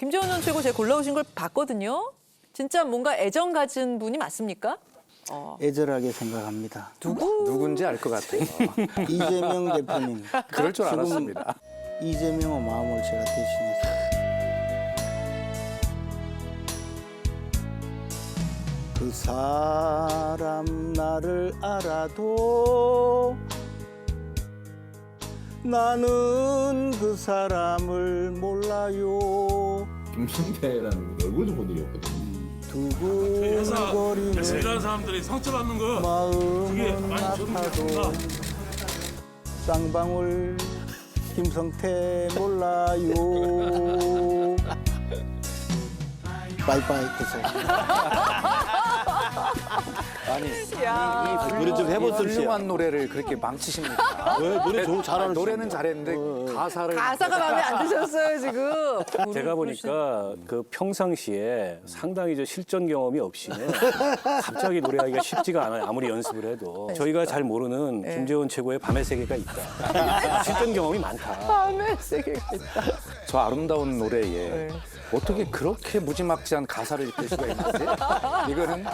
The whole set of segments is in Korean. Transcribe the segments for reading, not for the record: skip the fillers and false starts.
김재원 전 최고 제가 골라오신 걸 봤거든요. 진짜 뭔가 애정 가진 분이 맞습니까? 애절하게 생각합니다. 누군지 알 것 같아요. 이재명 대표님. 그럴 줄 지금 알았습니다. 이재명의 마음을 제가 대신해서 그 사람 나를 알아도 나는 그 사람을 몰라요. 김성태라는 얼굴 좀 본 일이 없거든요. 두근거리는 그래서 일하는 사람들이 상처받는 거 그게 마음은 많이 아파도 적응됐구나. 쌍방울 김성태 몰라요. 바이바이 그소. 아니, 노래 좀 해봤을 때. 훌륭한 노래를 그렇게 망치십니까? 노래 좀 잘하는 노래는 잘했는데 가사를 가사가 마음에 안 드셨어요 지금. 제가 보니까 그 평상시에 상당히 저 실전 경험이 없이는 갑자기 노래하기가 쉽지가 않아요. 아무리 연습을 해도. 저희가 잘 모르는 김재원 최고의 밤의 세계가 있다. 실전 경험이 많다. 밤의 세계가 있다. 저 아름다운 노래에 어떻게 그렇게 무지막지한 가사를 입힐 수가 있는지 이거는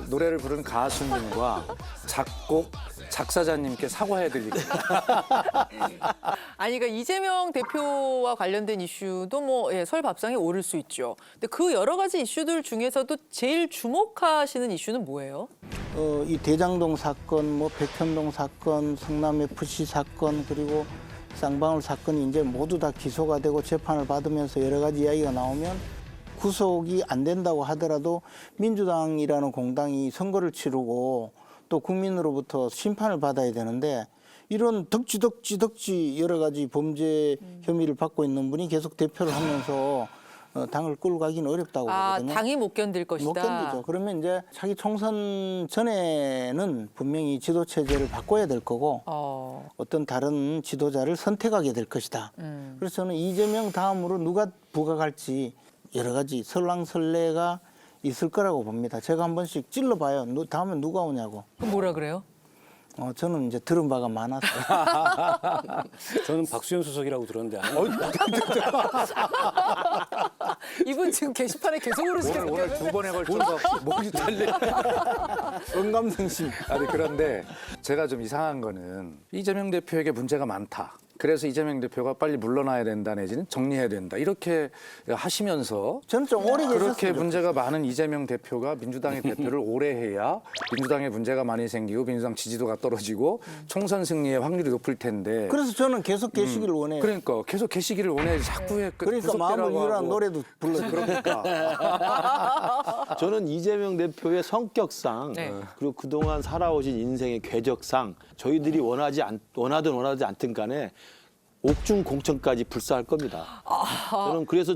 노래를 부른 가수님과 작곡 작사자님께 사과해드리겠습니다. 아니 그러니까 이재명 대표와 관련된 이슈도 뭐 설 밥상에 오를 수 있죠. 근데 그 여러 가지 이슈들 중에서도 제일 주목하시는 이슈는 뭐예요? 이 대장동 사건, 뭐 백현동 사건, 성남 FC 사건 그리고 쌍방울 사건이 이제 모두 다 기소가 되고 재판을 받으면서 여러 가지 이야기가 나오면 구속이 안 된다고 하더라도 민주당이라는 공당이 선거를 치르고 또 국민으로부터 심판을 받아야 되는데 이런 덕지 여러 가지 범죄 혐의를 받고 있는 분이 계속 대표를 하면서 당을 끌고 가기는 어렵다고 보거든요. 당이 못 견딜 것이다. 못 견디죠. 그러면 이제 차기 총선 전에는 분명히 지도 체제를 바꿔야 될 거고 어떤 다른 지도자를 선택하게 될 것이다. 그래서 저는 이재명 다음으로 누가 부각할지 여러 가지 설랑설레가 있을 거라고 봅니다. 제가 한 번씩 찔러봐요. 다음에 누가 오냐고. 그럼 뭐라 그래요? 저는 이제 들은 바가 많아서. 저는 박수현 수석이라고 들었는데 이분 지금 게시판에 계속 오르시겠네요. 오늘 두 번에 걸쳐서 목이 잘려. 언감생심. 아니 그런데 제가 좀 이상한 거는 이재명 대표에게 문제가 많다. 그래서 이재명 대표가 빨리 물러나야 된다 내지는 정리해야 된다. 이렇게 하시면서 저는 좀 오래 계셨으면 그렇게 좋겠어요. 문제가 많은 이재명 대표가 민주당의 대표를 오래 해야 민주당에 문제가 많이 생기고 민주당 지지도가 떨어지고 총선 승리의 확률이 높을 텐데. 그래서 저는 계속 계시기를 원해요. 그러니까 계속 계시기를 원해 자꾸 그러니까 마음을 위로한 노래도 불러요. 그러니까 저는 이재명 대표의 성격상 그리고 그동안 살아오신 인생의 궤적상 저희들이 원하든 원하지 않든 간에 옥중 공천까지 불사할 겁니다.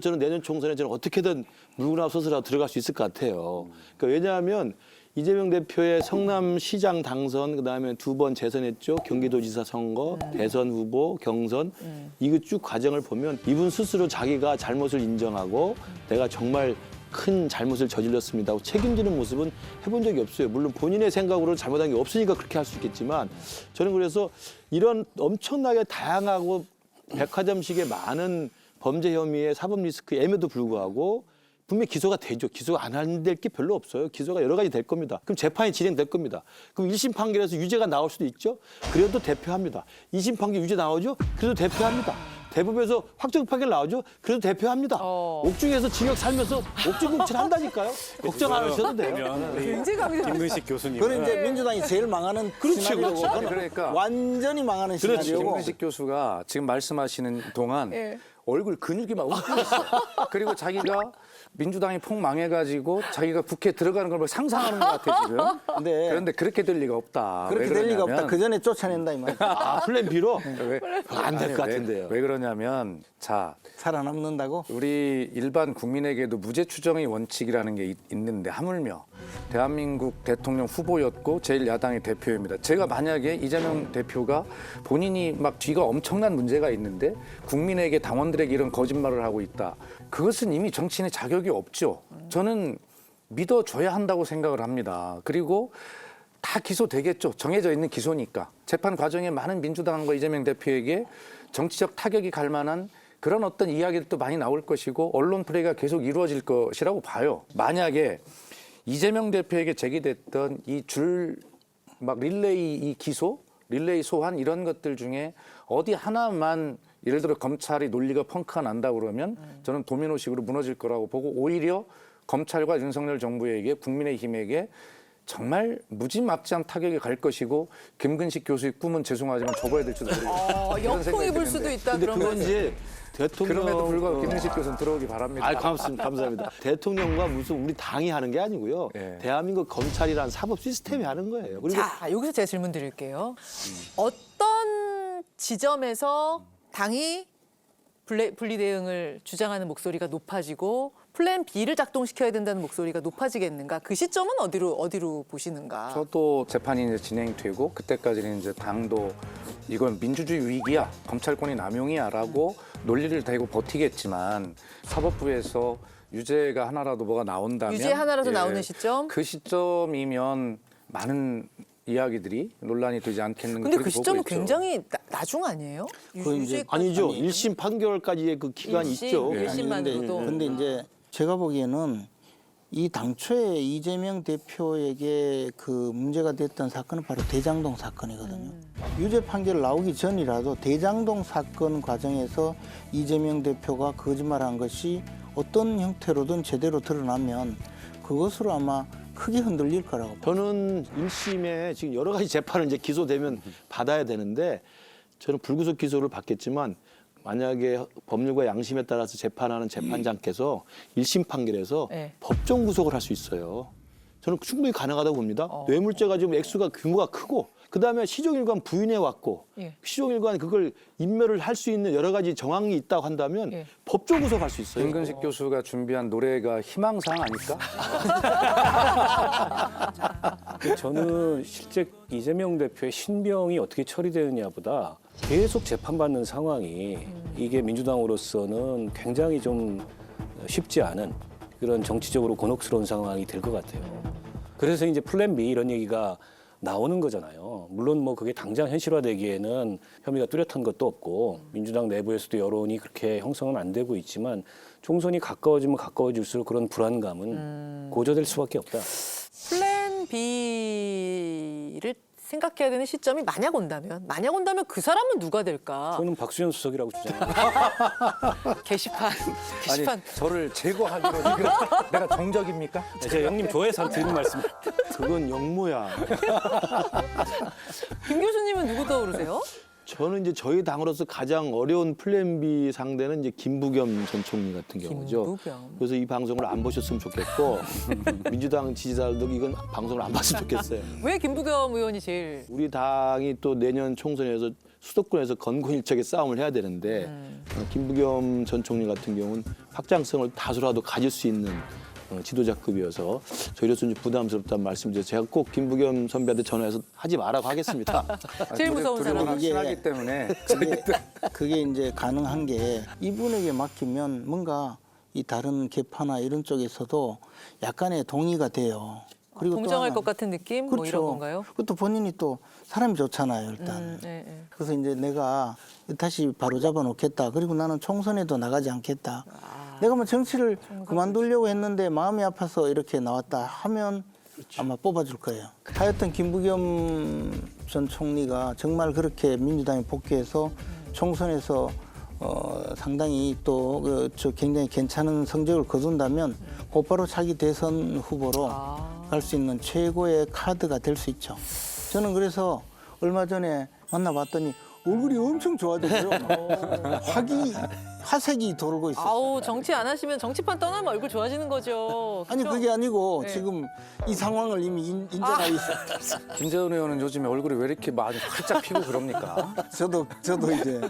저는 내년 총선에 저는 어떻게든 물구나 서서라도 들어갈 수 있을 것 같아요. 그러니까 왜냐하면 이재명 대표의 성남시장 당선, 그다음에 두 번 재선했죠. 경기도지사 선거, 대선 후보, 경선. 이거 쭉 과정을 보면 이분 스스로 자기가 잘못을 인정하고 내가 정말 큰 잘못을 저질렀습니다 하고 책임지는 모습은 해본 적이 없어요. 물론 본인의 생각으로 잘못한 게 없으니까 그렇게 할 수 있겠지만 저는 그래서 이런 엄청나게 다양하고 백화점식의 많은 범죄 혐의의 사법 리스크임에도 불구하고 분명히 기소가 되죠. 기소가 안 될 게 별로 없어요. 기소가 여러 가지 될 겁니다. 그럼 재판이 진행될 겁니다. 그럼 1심 판결에서 유죄가 나올 수도 있죠. 그래도 대표합니다. 2심 판결 유죄 나오죠. 그래도 대표합니다. 대법에서 확정 판결 나오죠. 그래도 대표합니다. 옥중에서 징역 살면서 옥중 공천 한다니까요. 걱정 안 하셔도 돼요. 굉장히 강조하시죠. 김근식 교수님. 그건 이제 민주당이 제일 망하는 시나리오고 저는 그러니까. 완전히 망하는 시나리오고 김근식 교수가 지금 말씀하시는 동안 얼굴 근육이 막 웃고 있어. 그리고 자기가 민주당이 폭망해가지고 자기가 국회에 들어가는 걸 상상하는 것 같아 지금. 네. 그런데 그렇게 될 리가 없다. 그렇게 왜 될 리가 없다. 그러냐면 그 전에 쫓아낸다 이 말이야. 플랜 B로 안 될 아니, 것 같은데요. 왜 그러냐면 자 살아남는다고? 우리 일반 국민에게도 무죄 추정의 원칙이라는 게 있는데 하물며 대한민국 대통령 후보였고 제1야당의 대표입니다. 제가 만약에 이재명 대표가 본인이 막 뒤가 엄청난 문제가 있는데 국민에게 당원들에게 이런 거짓말을 하고 있다. 그것은 이미 정치인의 자격이 없죠. 저는 믿어줘야 한다고 생각을 합니다. 그리고 다 기소되겠죠. 정해져 있는 기소니까. 재판 과정에 많은 민주당과 이재명 대표에게 정치적 타격이 갈 만한 그런 어떤 이야기들도 많이 나올 것이고 언론 플레이가 계속 이루어질 것이라고 봐요. 만약에 이재명 대표에게 제기됐던 이 막 릴레이 이 기소, 릴레이 소환 이런 것들 중에 어디 하나만 예를 들어 검찰이 논리가 펑크가 난다 그러면 저는 도미노식으로 무너질 거라고 보고 오히려 검찰과 윤석열 정부에게 국민의힘에게 정말 무지막지한 타격이 갈 것이고 김근식 교수의 꿈은 죄송하지만 접어야 될지도 모르겠어요. 이런 생각이 역풍이 불 드는데. 수도 있다. 근데 그건 그러면 이제 대통령 그럼에도 불구하고 김근식 교수는 들어오기 바랍니다. 아, 감사합니다. 대통령과 무슨 우리 당이 하는 게 아니고요. 예. 대한민국 검찰이라는 사법 시스템이 하는 거예요. 그리고 자, 여기서 제가 질문 드릴게요. 어떤 지점에서 당이 분리 대응을 주장하는 목소리가 높아지고 플랜 B를 작동시켜야 된다는 목소리가 높아지겠는가? 그 시점은 어디로 보시는가? 저도 재판이 이제 진행되고 그때까지는 이제 당도 이건 민주주의 위기야, 검찰권이 남용이야라고 논리를 대고 버티겠지만 사법부에서 유죄가 하나라도 뭐가 나온다면 유죄 하나라도 나오는 시점? 그 시점이면 많은 이야기들이 논란이 되지 않겠는가. 근데 그 그렇게 시점은 보고 있죠. 굉장히 나중 아니에요? 그 이제 아니죠. 1심 판결까지의 그 기간이 일심, 있죠. 예. 일심만으로도. 근데 이제 제가 보기에는 이 당초에 이재명 대표에게 그 문제가 됐던 사건은 바로 대장동 사건이거든요. 유죄 판결 나오기 전이라도 대장동 사건 과정에서 이재명 대표가 거짓말한 것이 어떤 형태로든 제대로 드러나면 그것으로 아마 크게 흔들릴 거라고 봐요. 저는 1심에 지금 여러 가지 재판을 이제 기소되면 받아야 되는데 저는 불구속 기소를 받겠지만 만약에 법률과 양심에 따라서 재판하는 재판장께서 1심 판결에서 네. 법정 구속을 할 수 있어요. 저는 충분히 가능하다고 봅니다. 뇌물죄가 지금 액수가 규모가 크고 그다음에 시종일관 부인해 왔고 예. 시종일관 그걸 인멸을 할 수 있는 여러 가지 정황이 있다고 한다면 예. 법정 구속할 수 있어요. 김근식 교수가 준비한 노래가 희망사항 아닐까? 저는 실제 이재명 대표의 신병이 어떻게 처리되느냐보다 계속 재판받는 상황이 이게 민주당으로서는 굉장히 좀 쉽지 않은 그런 정치적으로 곤혹스러운 상황이 될 것 같아요. 그래서 이제 플랜 B 이런 얘기가 나오는 거잖아요. 물론 뭐 그게 당장 현실화되기에는 혐의가 뚜렷한 것도 없고 민주당 내부에서도 여론이 그렇게 형성은 안 되고 있지만 총선이 가까워지면 가까워질수록 그런 불안감은 고조될 수밖에 없다. 플랜 B를 생각해야 되는 시점이 만약 온다면 그 사람은 누가 될까? 저는 박수현 수석이라고 주장합니다. 게시판. 아니 저를 제거하기로 지금 내가 정적입니까? 제가 형님 좋아해서 드리는 말씀. 그건 역모야. 김 교수님은 누구 떠오르세요? 저는 이제 저희 당으로서 가장 어려운 플랜 B 상대는 이제 김부겸 전 총리 같은 경우죠. 김부겸. 그래서 이 방송을 안 보셨으면 좋겠고 민주당 지지자들도 이건 방송을 안 봤으면 좋겠어요. 왜 김부겸 의원이 제일 우리 당이 또 내년 총선에서 수도권에서 건곤일척의 싸움을 해야 되는데 김부겸 전 총리 같은 경우는 확장성을 다소라도 가질 수 있는 지도자급이어서 저희로서 좀 부담스럽다는 말씀드려서 제가 꼭 김부겸 선배한테 전화해서 하지 말라고 하겠습니다. 제일 무서운 사람? 둘이 친하기 때문에 그게 이제 가능한 게 이분에게 맡기면 뭔가 이 다른 개파나 이런 쪽에서도 약간의 동의가 돼요. 그리고 또 공정할 하나- 것 같은 느낌? 그렇죠. 뭐 이런 건가요? 그것도 본인이 또 사람이 좋잖아요, 일단. 네, 네. 그래서 이제 내가 다시 바로 잡아 놓겠다. 그리고 나는 총선에도 나가지 않겠다. 내가 뭐 정치를 그만두려고 했는데 마음이 아파서 이렇게 나왔다 하면 아마 뽑아줄 거예요. 하여튼 김부겸 전 총리가 정말 그렇게 민주당에 복귀해서 총선에서 상당히 또 굉장히 괜찮은 성적을 거둔다면 곧바로 차기 대선 후보로 갈 수 있는 최고의 카드가 될 수 있죠. 저는 그래서 얼마 전에 만나봤더니 얼굴이 엄청 좋아졌어요. 화색이 돌고 있어요. 아우 정치 안 하시면 정치판 떠나면 얼굴 좋아지는 거죠. 아니 그렇죠? 그게 아니고 네. 지금 이 상황을 이미 인정하고 있어요. 김재원 의원은 요즘에 얼굴이 왜 이렇게 많이 활짝 피고 그럽니까? 저도 이제